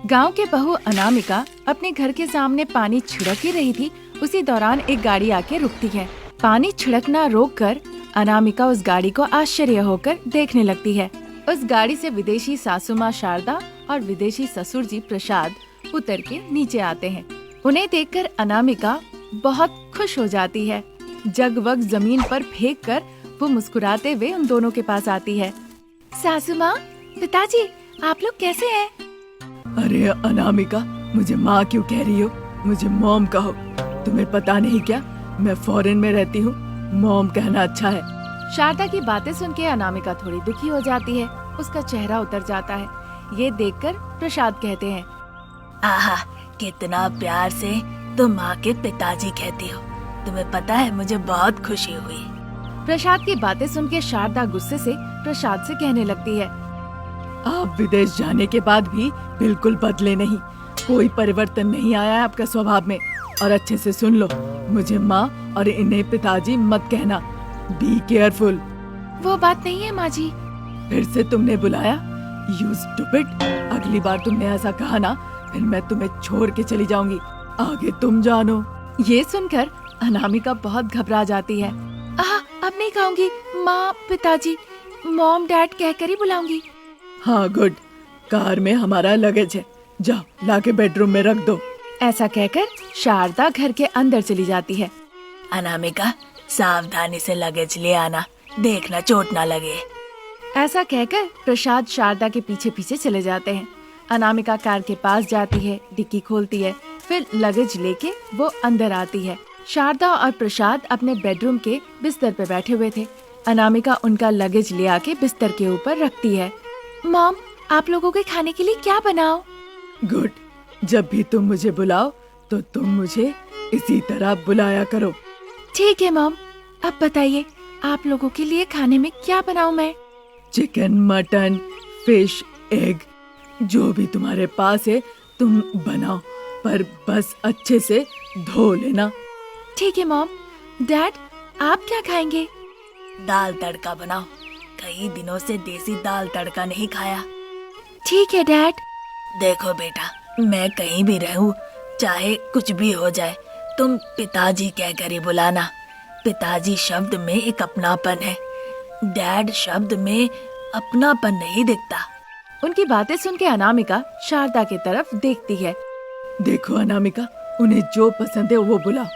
गांव के बहू अनामिका अपने घर के सामने पानी छिड़क ही रही थी। उसी दौरान एक गाड़ी आके रुकती है। पानी छिड़कना रोककर अनामिका उस गाड़ी को आश्चर्य होकर देखने लगती है। उस गाड़ी से विदेशी सासू माँ शारदा और विदेशी ससुर जी प्रसाद उतर के नीचे आते हैं। उन्हें देखकर अनामिका बहुत खुश हो जाती है। जग वग जमीन पर फेंक कर वो मुस्कुराते हुए उन दोनों के पास आती है। सासू माँ, पिताजी, आप लोग कैसे हैं? अरे अनामिका, मुझे माँ क्यों कह रही हो? मुझे मॉम कहो। तुम्हें पता नहीं क्या, मैं फॉरेन में रहती हूँ। मॉम कहना अच्छा है। शारदा की बातें सुन के अनामिका थोड़ी दुखी हो जाती है। उसका चेहरा उतर जाता है। ये देखकर प्रसाद कहते हैं, आहा, कितना प्यार से तुम माँ के पिताजी कहती हो। तुम्हें पता है, मुझे बहुत खुशी हुई। प्रसाद की बातें सुन के शारदा गुस्से से प्रसाद से कहने लगती है, आप विदेश जाने के बाद भी बिल्कुल बदले नहीं। कोई परिवर्तन नहीं आया है आपका स्वभाव में। और अच्छे से सुन लो, मुझे माँ और इन्हें पिताजी मत कहना। Be careful. वो बात नहीं है माँ जी। फिर से तुमने बुलाया? You stupid. अगली बार तुमने ऐसा कहा ना, फिर मैं तुम्हें छोड़ के चली जाऊंगी। आगे तुम जानो। ये सुनकर अनामिका बहुत घबरा जाती है। अब नहीं कहूँगी माँ पिताजी, मॉम डैड कहकर ही बुलाऊंगी। हाँ गुड। कार में हमारा लगेज है, जाओ लाके बेडरूम में रख दो। ऐसा कहकर शारदा घर के अंदर चली जाती है। अनामिका, सावधानी से लगेज ले आना, देखना चोट ना लगे। ऐसा कहकर प्रसाद शारदा के पीछे पीछे चले जाते हैं। अनामिका कार के पास जाती है, डिक्की खोलती है, फिर लगेज लेके वो अंदर आती है। शारदा और प्रसाद अपने बेडरूम के बिस्तर पे बैठे हुए थे। अनामिका उनका लगेज ले आके बिस्तर के ऊपर रखती है। मॉम, आप लोगों के खाने के लिए क्या बनाओ? गुड। जब भी तुम मुझे बुलाओ तो तुम मुझे इसी तरह बुलाया करो। ठीक है मॉम। अब बताइए, आप लोगों के लिए खाने में क्या बनाऊं मैं? चिकन, मटन, फिश, एग, जो भी तुम्हारे पास है तुम बनाओ, पर बस अच्छे से धो लेना। ठीक है मॉम। डैड, आप क्या खाएंगे? दाल तड़का बनाओ। कई दिनों से देसी दाल तड़का नहीं खाया। ठीक है डैड। देखो बेटा, मैं कहीं भी रहूं, चाहे कुछ भी हो जाए, तुम पिताजी कहकर ही बुलाना। पिताजी शब्द में एक अपनापन है, डैड शब्द में अपनापन नहीं दिखता। उनकी बातें सुन के अनामिका शारदा की तरफ देखती है। देखो अनामिका, उन्हें जो पसंद है वो बुलाओ,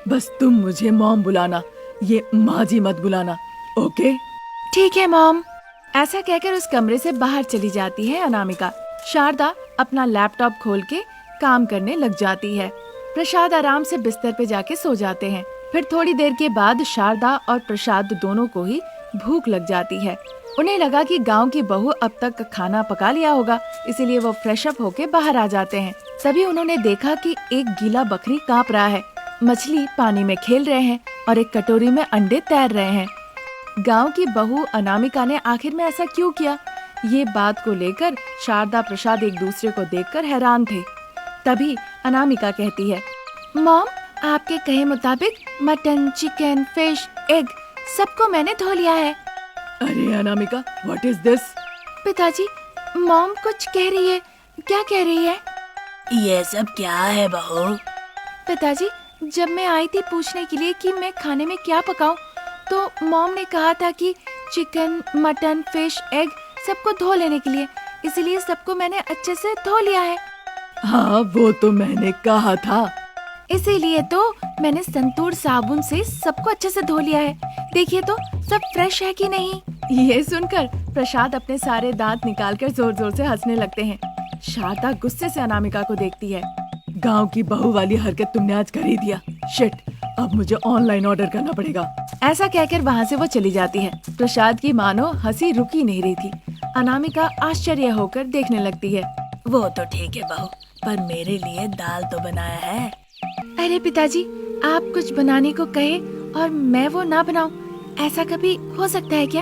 बस तुम मुझे मॉम बुलाना, ये माँ जी मत बुलाना। ओके? ठीक है मॉम। ऐसा कहकर उस कमरे से बाहर चली जाती है अनामिका। शारदा अपना लैपटॉप खोल के काम करने लग जाती है। प्रसाद आराम से बिस्तर पे जाके सो जाते हैं। फिर थोड़ी देर के बाद शारदा और प्रसाद दोनों को ही भूख लग जाती है। उन्हें लगा कि गांव की बहू अब तक खाना पका लिया होगा, इसीलिए वो फ्रेश अप होके बाहर आ जाते हैं। तभी उन्होंने देखा कि एक गीला बकरी कांप रहा है, मछली पानी में खेल रहे हैं और एक कटोरी में अंडे तैर रहे हैं। गांव की बहू अनामिका ने आखिर में ऐसा क्यों किया? ये बात को लेकर शारदा प्रसाद एक दूसरे को देखकर हैरान थे। तभी अनामिका कहती है, मॉम, आपके कहे मुताबिक मटन, चिकन, फिश, एग सबको मैंने धो लिया है। अरे अनामिका, व्हाट इज दिस? पिताजी, मॉम कुछ कह रही है। क्या कह रही है? ये सब क्या है बहू? पिताजी, जब मैं आई थी पूछने के लिए कि मैं खाने में क्या पकाऊं, तो मॉम ने कहा था कि चिकन, मटन, फिश, एग सबको धो लेने के लिए, इसीलिए सबको मैंने अच्छे से धो लिया है। हाँ, वो तो मैंने कहा था। इसीलिए तो मैंने संतूर साबुन से सबको अच्छे से धो लिया है। देखिए तो सब फ्रेश है कि नहीं। ये सुनकर प्रसाद अपने सारे दांत निकालकर जोर जोर से हंसने लगते हैं। शारदा गुस्से से अनामिका को देखती है। गांव की बहू वाली हरकत तुमने आज कर ही दिया। शिट, अब मुझे ऑनलाइन ऑर्डर करना पड़ेगा। ऐसा कहकर वहाँ से वो चली जाती है। प्रसाद की मानो हंसी रुकी नहीं रही थी। अनामिका आश्चर्य होकर देखने लगती है। वो तो ठीक है बहू, पर मेरे लिए दाल तो बनाया है। अरे पिताजी, आप कुछ बनाने को कहे और मैं वो ना बनाऊं, ऐसा कभी हो सकता है क्या?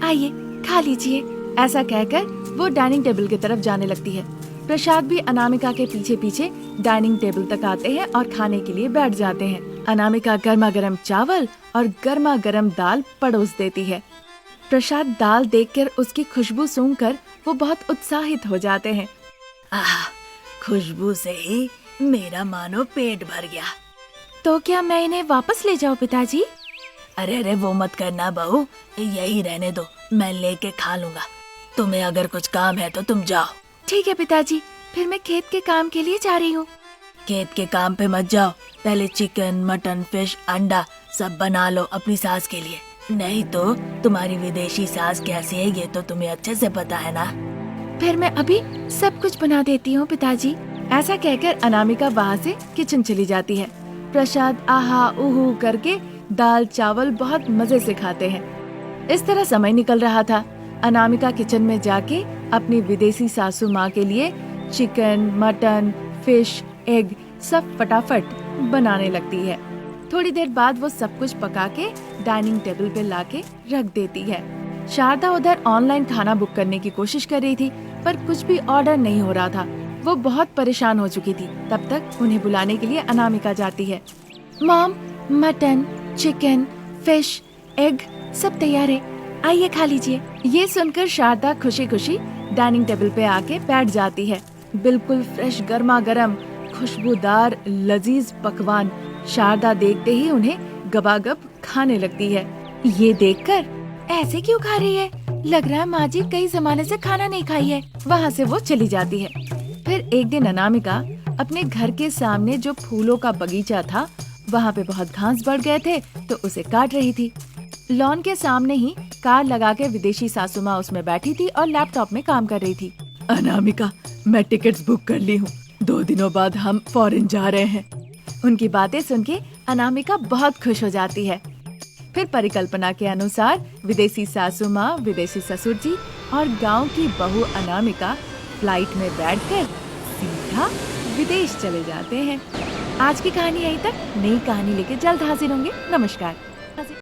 आइए खा लीजिए। ऐसा कहकर वो डाइनिंग टेबल की तरफ जाने लगती है। प्रसाद भी अनामिका के पीछे पीछे डाइनिंग टेबल तक आते हैं और खाने के लिए बैठ जाते हैं। अनामिका गर्मा गर्म चावल और गर्मा गर्म दाल परोस देती है। प्रसाद दाल देखकर उसकी खुशबू सूंघकर वो बहुत उत्साहित हो जाते हैं। आह, खुशबू से ही मेरा मानो पेट भर गया। तो क्या मैं इन्हें वापस ले जाऊं पिताजी? अरे अरे वो मत करना बहू, यही रहने दो, मैं लेके खा लूंगा। तुम्हें अगर कुछ काम है तो तुम जाओ। ठीक है पिताजी, फिर मैं खेत के काम के लिए जा रही हूँ। खेत के काम पे मत जाओ, पहले चिकन, मटन, फिश, अंडा सब बना लो अपनी सास के लिए। नहीं तो तुम्हारी विदेशी सास कैसी है ये तो तुम्हें अच्छे से पता है ना। फिर मैं अभी सब कुछ बना देती हूँ पिताजी। ऐसा कहकर अनामिका वहाँ से किचन चली जाती है। प्रसाद आहा उहू करके दाल चावल बहुत मजे से खाते हैं। इस तरह समय निकल रहा था। अनामिका किचन में जाके अपनी विदेशी सासू माँ के लिए चिकन, मटन, फिश, एग सब फटाफट बनाने लगती है। थोड़ी देर बाद वो सब कुछ पका के डाइनिंग टेबल पे लाके रख देती है। शारदा उधर ऑनलाइन खाना बुक करने की कोशिश कर रही थी, पर कुछ भी ऑर्डर नहीं हो रहा था। वो बहुत परेशान हो चुकी थी। तब तक उन्हें बुलाने के लिए अनामिका जाती है। Mom, mutton, chicken, fish, egg सब तैयार है, आइए खा लीजिए। ये सुनकर शारदा खुशी खुशी डाइनिंग टेबल पे आके बैठ जाती है। बिल्कुल फ्रेश गर्मा गर्म खुशबूदार लजीज पकवान शारदा देखते ही उन्हें गबागब खाने लगती है। ये देखकर ऐसे क्यों खा रही है? लग रहा है माँ जी कई जमाने से खाना नहीं खाई है। वहाँ से वो चली जाती है। फिर एक दिन अनामिका अपने घर के सामने जो फूलों का बगीचा था, वहाँ पे बहुत घास बढ़ गए थे तो उसे काट रही थी। लॉन के सामने ही कार लगा के विदेशी सासू माँ उसमें बैठी थी और लैपटॉप में काम कर रही थी। अनामिका, मैं टिकट्स बुक कर ली हूँ, 2 दिनों बाद हम फॉरेन जा रहे हैं। उनकी बातें सुन के अनामिका बहुत खुश हो जाती है। फिर परिकल्पना के अनुसार विदेशी सासू माँ, विदेशी ससुर जी और गांव की बहू अनामिका फ्लाइट में बैठकर सीधा विदेश चले जाते हैं। आज की कहानी यहीं तक। नई कहानी लेके जल्द हाजिर होंगे। नमस्कार।